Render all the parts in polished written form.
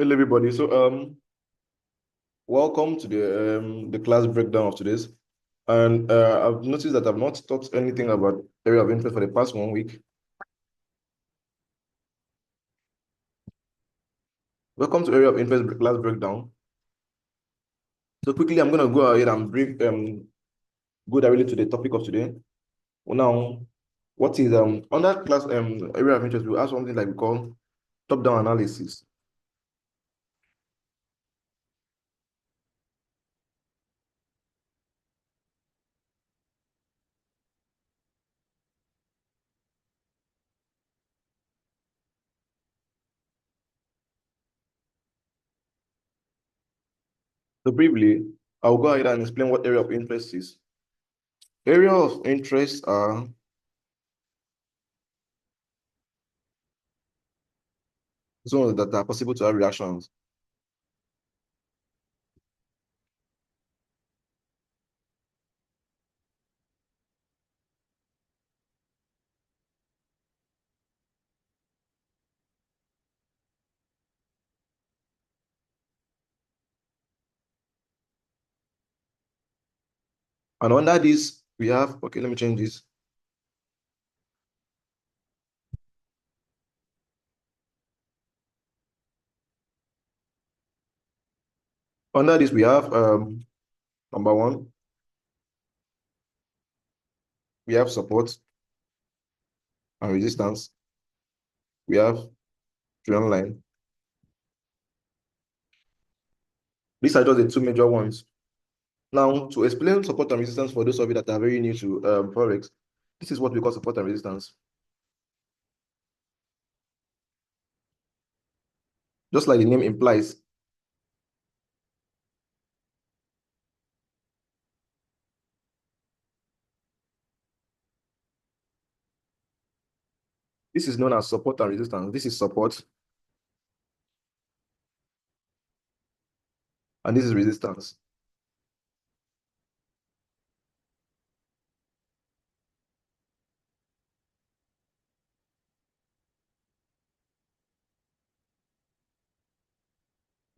Hello, everybody. Welcome to the class breakdown of today's. And I've noticed that I've not taught anything about area of interest for the past 1 week. Welcome to area of interest class breakdown. So quickly, I'm gonna go ahead and bring go directly to the topic of today. Now, what is under class area of interest? We have something like we call top-down analysis. So briefly, I'll go ahead and explain what area of interest is. Area of interest are zones that are possible to have reactions. And under this, we have, okay, let me change this. Under this, we have number one, we have support and resistance. We have trend line. These are just the two major ones. Now, to explain support and resistance for those of you that are very new to Forex, this is what we call support and resistance. Just like the name implies, this is known as support and resistance. This is support, and this is resistance.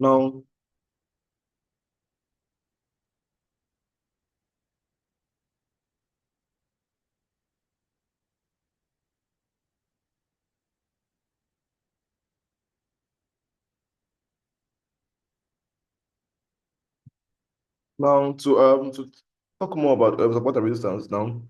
Now, to talk more about support and resistance now.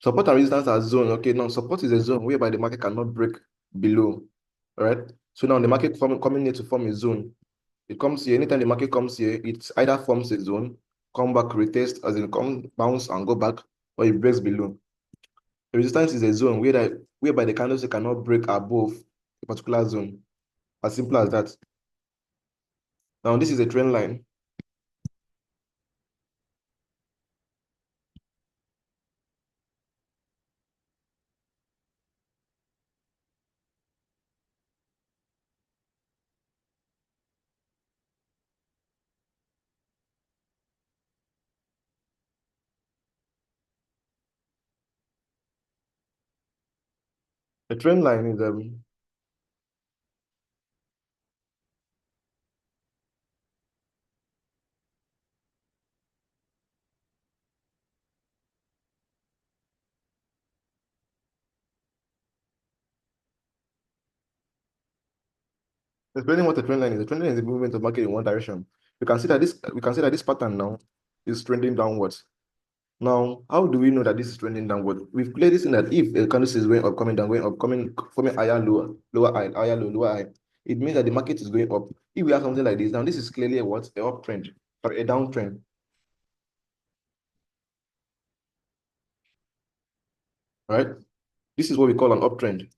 Support and resistance are zone. Okay, now support is a zone whereby the market cannot break below. All right. So now the market coming here to form a zone. It comes here, anytime the market comes here, it either forms a zone, come back, retest, as in come bounce and go back, or it breaks below. The resistance is a zone whereby the candlestick cannot break above a particular zone. As simple as that. Now this is a trend line. The trend line is explaining what a trend line is. A trend line is the movement of market in one direction. We can see that this pattern now is trending downwards. Now, how do we know that this is trending downward? We've played this in that if a candlestick is going up, coming down, going up, coming, forming higher, lower, lower high, higher, low, lower high, it means that the market is going up. If we have something like this, now this is clearly a what? A uptrend or a downtrend. Right? This is what we call an uptrend.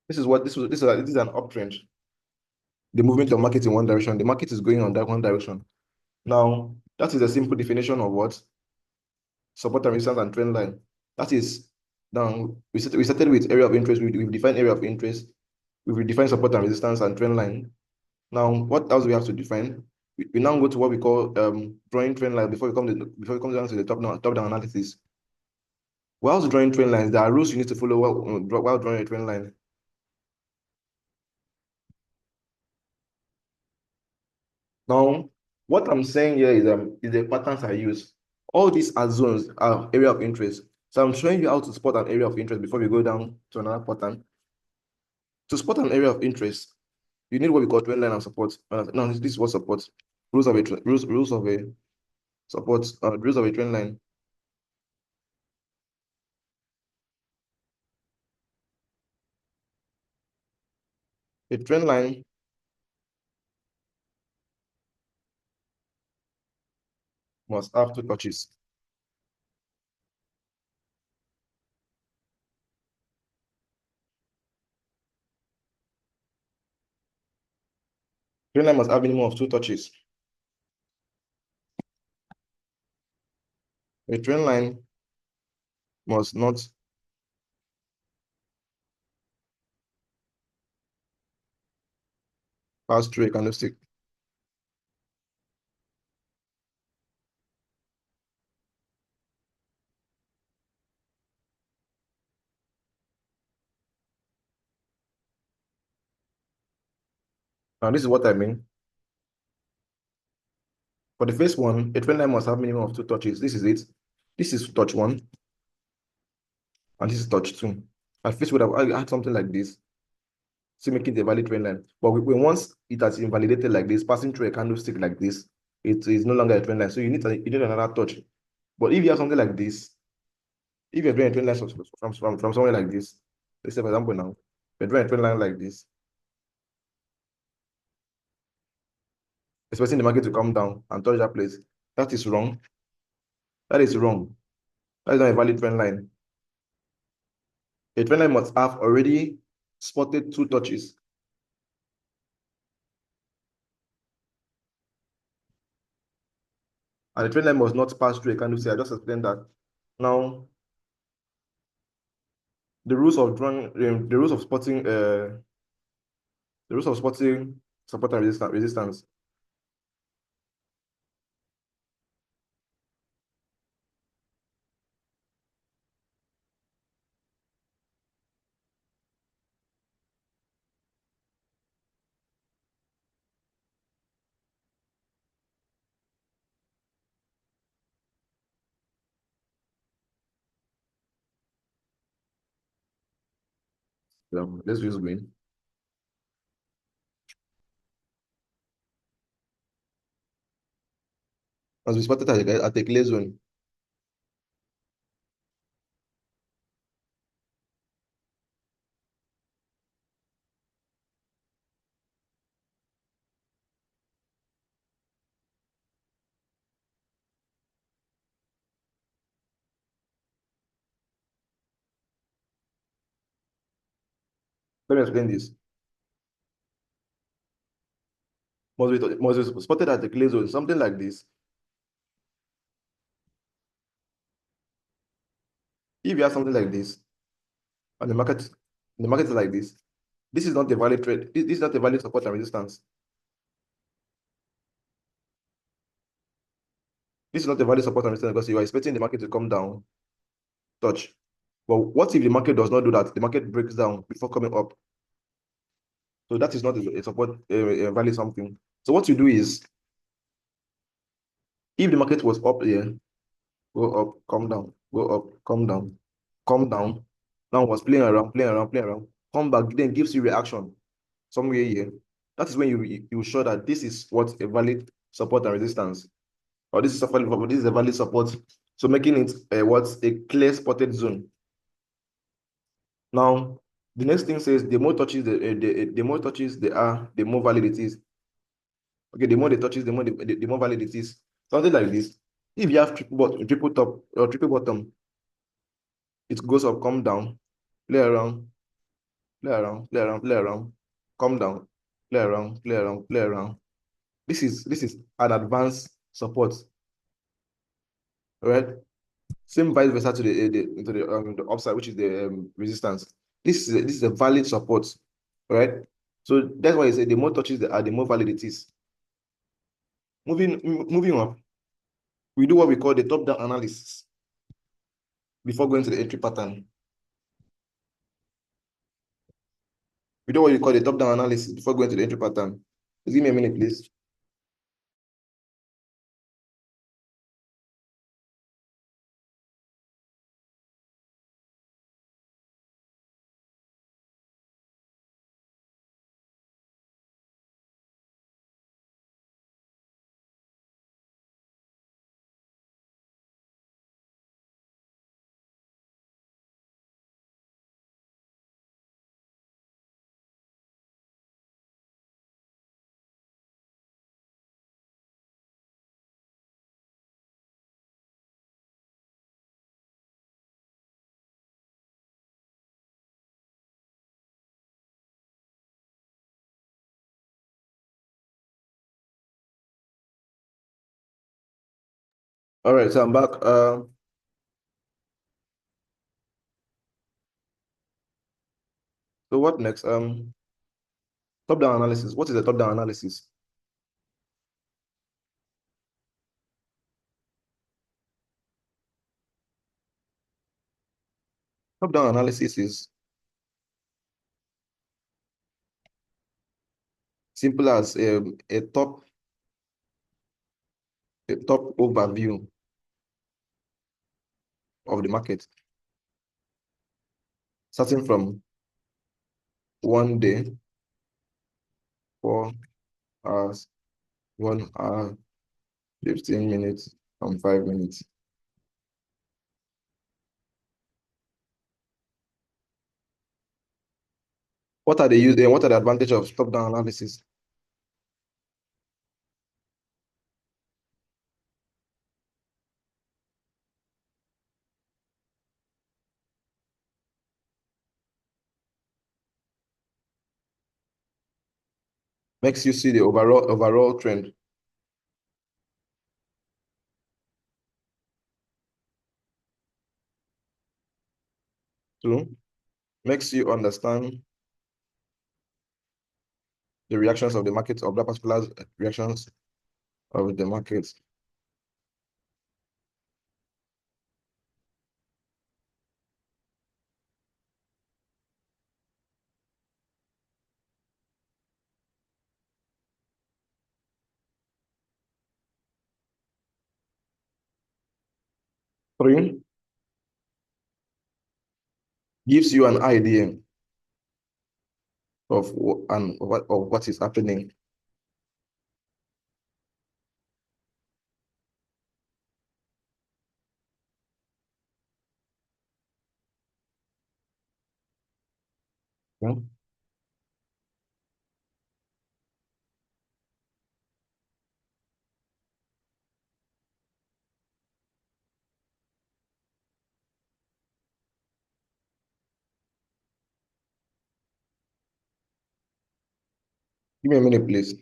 This is an uptrend. The movement of market in one direction. The market is going on that one direction. Now, that is a simple definition of what? Support and resistance and trend line. That is, now we started with area of interest. We've defined area of interest. We've defined support and resistance and trend line. Now, what else we have to define? We now go to what we call drawing trend line before we come down to the top down analysis. Whilst drawing trend lines, there are rules you need to follow while drawing a trend line. Now, what I'm saying here is the patterns I use. All these are zones, are area of interest. So I'm showing you how to spot an area of interest before we go down to another pattern. To spot an area of interest, you need what we call trend line and support. No, this is what support. Rules of a support. Rules of a trend line. A trend line must have two touches. Trend line must have minimum of two touches. A trend line must not pass through a candlestick. Now, this is what I mean. For the first one, a trend line must have minimum of two touches. This is it. This is touch one, and this is touch two. At first, would have had something like this, to make it a valid trend line. But once it has invalidated like this, passing through a candlestick like this, it is no longer a trend line. So you need another touch. But if you have something like this, if you're doing a trend line from somewhere like this, let's say for example now, you're drawing a trend line like this, expecting the market to come down and touch that place. That is wrong. That is wrong. That is not a valid trend line. A trend line must have already spotted two touches. And the trend line must not pass through a candlestick. I just explained that. Now, the rules of drawing, the rules of spotting, support and resistance. Let's use green. As we spotted at a clear zone. Let me explain this. Must be spotted at a clear zone, something like this. If you have something like this, and the market is like this is not a valid trade. This is not a valid support and resistance. This is not a valid support and resistance because you are expecting the market to come down, touch. But what if the market does not do that? The market breaks down before coming up. So that is not a support, a valid something. So what you do is, if the market was up here, go up, come down, go up, come down, come down. Now was playing around, playing around, playing around. Come back, then gives you reaction somewhere here. That is when you show that this is what a valid support and resistance, or this is a valid support. So making it what's a clear spotted zone. Now, the next thing says the more touches the more touches there are, the more valid it is. Okay, the more the touches, the more valid it is. Something like this. If you have triple top or triple bottom, it goes up, come down, play around, play around, play around, play around, come down, play around, play around, play around. This is an advanced support, right? Same vice versa to the upside, which is the resistance. This is a valid support, right? So that's why I say the more touches there are, the more valid it is. Moving up, we do what we call the top-down analysis before going to the entry pattern. We do what we call the top-down analysis before going to the entry pattern. Just give me a minute, please. All right, so I'm back. So what next? Top-down analysis. What is a top-down analysis? Top-down analysis is simple as a top overview of the market, starting from 1 day, 4 hours, 1 hour, 15 minutes, and 5 minutes. What are the use and what are the advantage of top-down analysis? Makes you see the overall trend. Two, makes you understand the reactions of the market, of that particular reactions of the market. Three, gives you an idea of what is happening. Yeah. Give me a minute, please.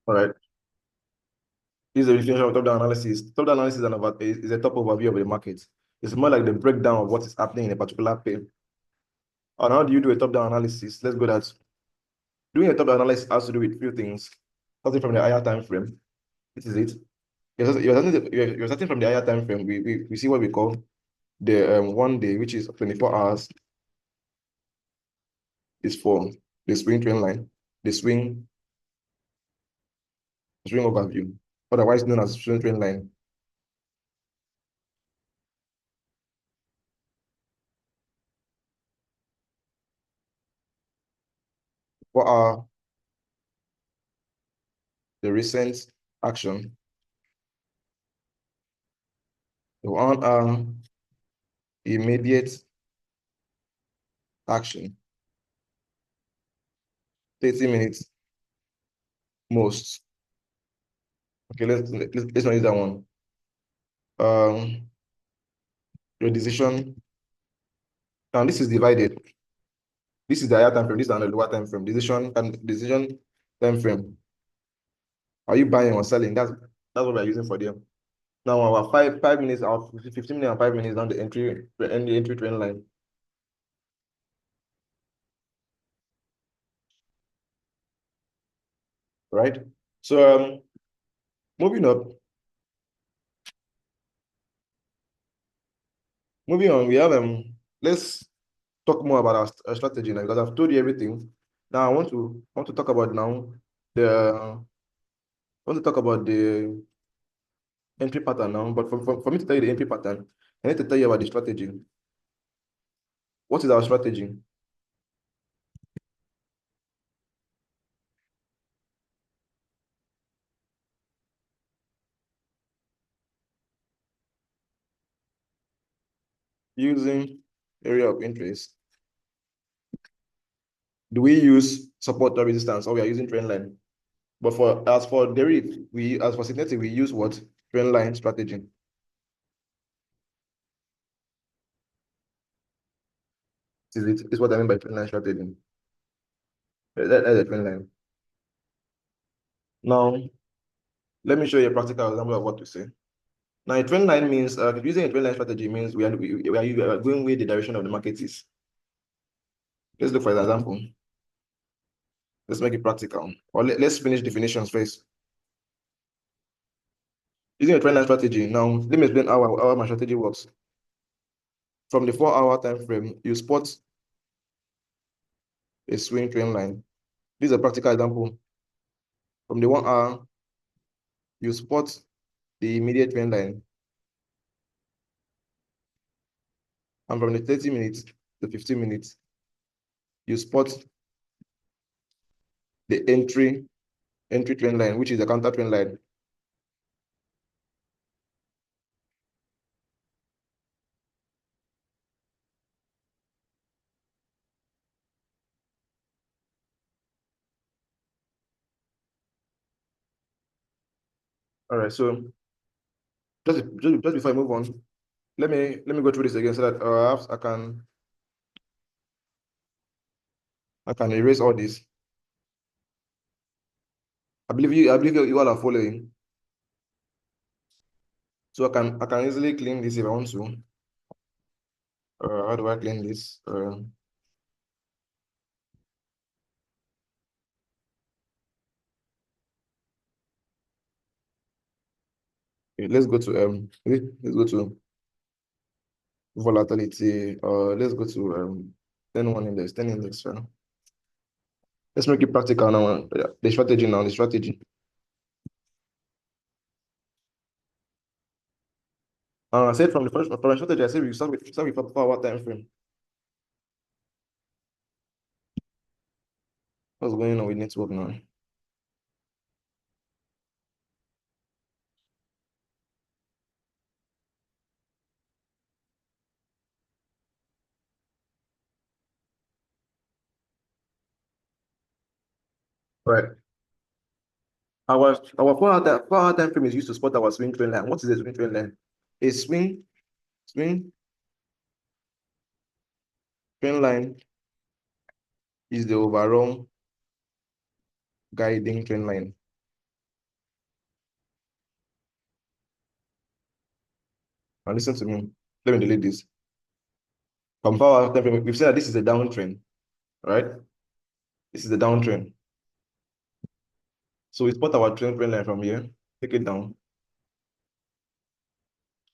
All right. This is the definition of top-down analysis. Top-down analysis is a top overview of the market. It's more like the breakdown of what is happening in a particular pair. And how do you do a top-down analysis? Let's go that. Doing a top-down analysis has to do with a few things. Starting from the higher time frame. This is it. You're starting from the higher time frame. We see what we call the 1 day, which is 24 hours, is for the swing trend line, the swing overview, otherwise known as swing trend line. What are the recent action? The one are immediate action, 30 minutes most. Okay, let's not use that one. your decision. Now this is divided. This is the higher time frame. This is the lower time frame. Decision time frame. Are you buying or selling? That's what we're using for them. Now our 5 minutes, our 15 minutes and 5 minutes down the entry trend line. Right? So moving up, moving on, we have let's talk more about our strategy now because I've told you everything. Now I want to talk about now the I want to talk about the entry pattern now. But for me to tell you the entry pattern, I need to tell you about the strategy. What is our strategy? Using area of interest. Do we use support or resistance, or we are using trend line? But as for derivative, as for synthetic, we use what? Trend line strategy. Is what I mean by trend line strategy. That's a trend line. Now, let me show you a practical example of what to say. Now, a trend line means using a trend line strategy means we are going where the direction of the market is. Let's look for an example. Let's make it practical. Or let's finish definitions first. Using a trend line strategy. Now, let me explain how my strategy works. From the 4-hour time frame, you spot a swing trend line. This is a practical example. From the 1 hour, you spot the immediate trend line. And from the 30 minutes to 15 minutes, you spot the entry trend line, which is the counter trend line. All right, so just before I move on, let me go through this again so that perhaps I can erase all this. I believe you all are following. So I can easily clean this if I want to. How do I clean this? Okay, let's go to volatility. Let's go to 10 index. Let's make it practical now. Yeah, the strategy now. The strategy. I said from the strategy, I said we start with 4-hour time frame. What's going on with network now? Right. Our 4-hour time frame is used to spot our swing trend line. What is a swing trend line? A swing trend line is the overall guiding trend line. Now listen to me. Let me delete this. From 4-hour time frame, we've said that this is a downtrend, right? This is a downtrend. So we spot our trend line from here. Take it down.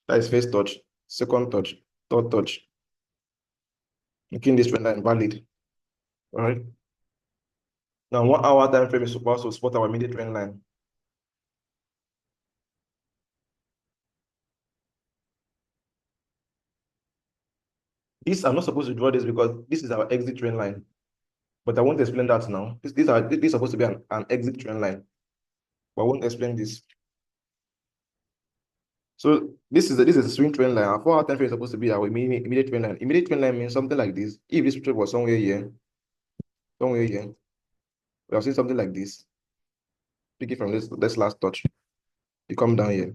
That is first touch, second touch, third touch. Making this trend line valid. All right. Now 1-hour time frame is supposed to spot our immediate trend line. I'm not supposed to draw this because this is our exit trend line. But I won't explain that now. This is supposed to be an exit trend line. But I won't explain this. So this is a swing trend line. Our 4-hour time frame is supposed to be our immediate trend line. Immediate trend line means something like this. If this trade was somewhere here, we have seen something like this. Pick it from this last touch. You come down here.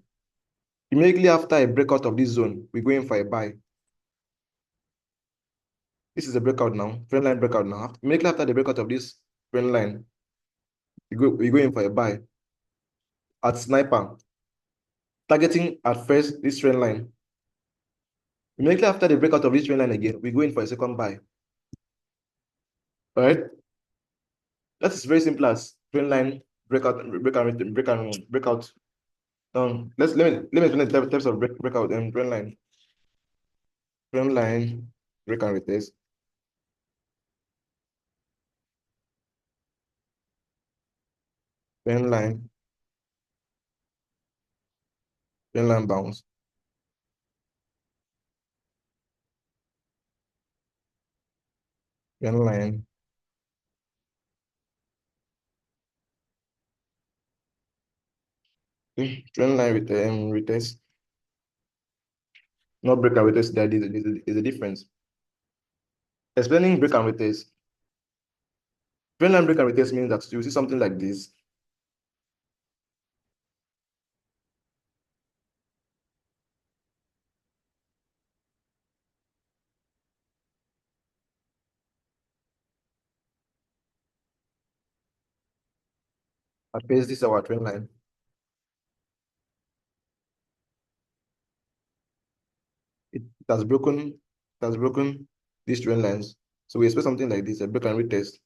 Immediately after a breakout of this zone, we go in for a buy. This is a breakout now, trend line breakout now. Immediately after the breakout of this trend line, we go in for a buy at sniper, targeting at first this trend line. Immediately after the breakout of this trend line again, we go in for a second buy. All right, that is very simple as trend line breakout, breakout. Let me explain the types of breakout and trend line, break and retest, trend line, trend line bounce, trend line, trend line with retest. Not break and retest. There is a difference. Explaining break and retest. Trend line break and retest means that you see something like this. At first, this is our trend line. It has broken. It has broken these trend lines. So we expect something like this, a break and retest.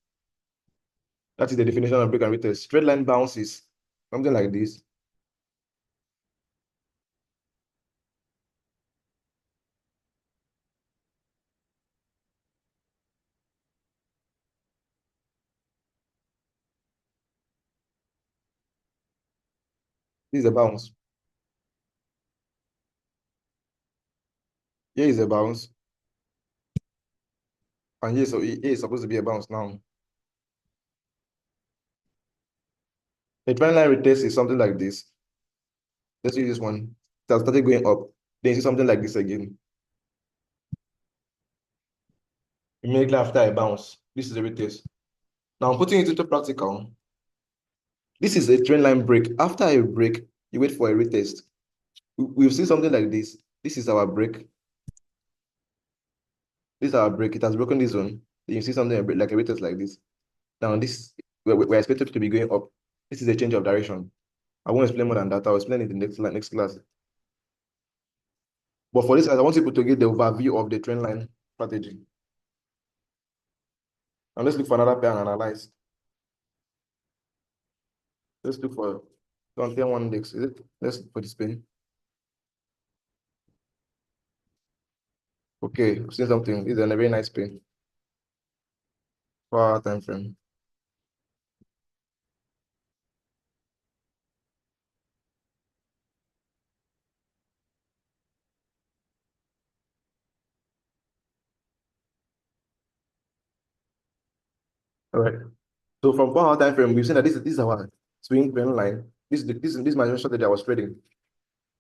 That is the definition of break and retest. Straight line bounces, something like this. This is a bounce. Here is a bounce. And here is supposed to be a bounce now. The trend line retest is something like this. Let's use this one. It has started going up. Then you see something like this again. Immediately after a bounce, this is a retest. Now I'm putting it into practical. This is a trend line break. After a break, you wait for a retest. We've seen something like this. This is our break. This is our break. It has broken this zone. Then you see something like a retest like this. Now this we're expected to be going up. This is a change of direction. I won't explain more than that. I'll explain it in the next class. But for this, I want people to get the overview of the trend line strategy. And let's look for another pair and analyze. Let's look for Tier 1 index. Is it? Let's look for this pin. Okay, I've seen something. It's a very nice pin. 4 hour time frame. All right. So from 4 hour time frame, we've seen that this is our swing trend line. This is my strategy I was trading.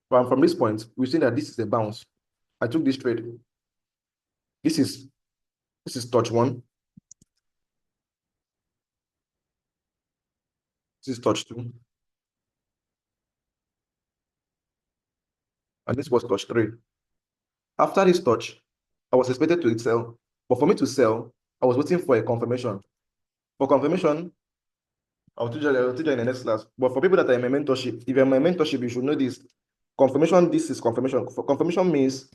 From this point, we've seen that this is a bounce. I took this trade. This is touch one. This is touch two. And this was touch three. After this touch, I was expected to sell. But for me to sell, I was waiting for a confirmation. For confirmation, I'll teach you in the next class. But for people that are in my mentorship, if you're in my mentorship, you should know this. Confirmation, this is confirmation. For confirmation means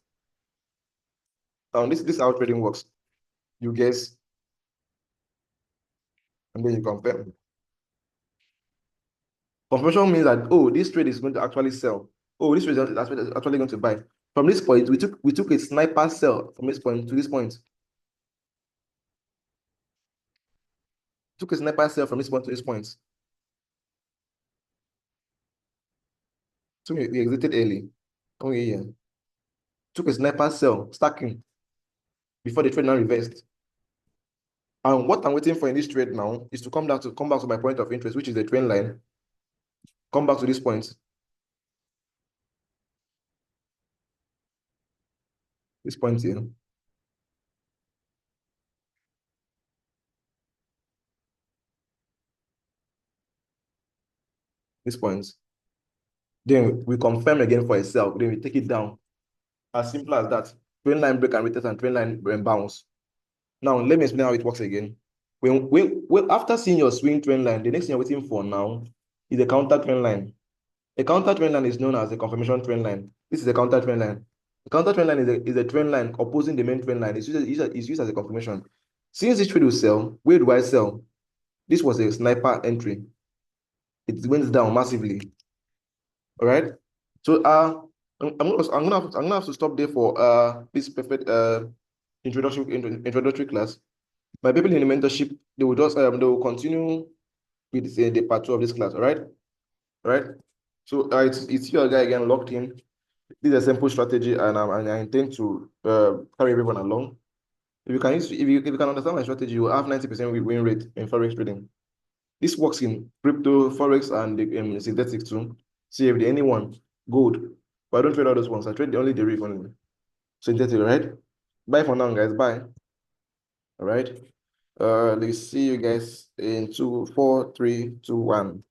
this is how trading works. You guess, and then you confirm. Confirmation means that, oh, this trade is going to actually sell. Oh, this trade is actually going to buy. From this point, we took a sniper sell from this point to this point. Took a sniper sell from this point to this point. So we exited early. Oh yeah. Took a sniper sell, stacking before the trade now reversed. And what I'm waiting for in this trade now is to come back to my point of interest, which is the trend line. Come back to this point. This point here. This point. Then we confirm again for a sell. Then we take it down. As simple as that. Trend line break and retest and trend line bounce. Now, let me explain how it works again. After seeing your swing trend line, the next thing you're waiting for now is a counter trend line. A counter trend line is known as a confirmation trend line. This is a counter trend line. The counter trend line is a trend line opposing the main trend line. It's used as a confirmation. Since this trade will sell, where do I sell? This was a sniper entry. It went down massively. All right. So I'm gonna have to stop there for this perfect introductory class. My people in the mentorship, they will continue with the part 2 of this class. All right. All right. So it's your guy again locked in. This is a simple strategy, and I intend to carry everyone along. If you can understand my strategy, you will have 90% win rate in forex trading. This works in crypto, forex, and synthetic too. CFD, anyone, gold. But I don't trade all those ones. I trade only the rig only. Synthetic, right? Bye for now, guys. Bye. All right. Let's see you guys in 2, 4, 3, 2, 1.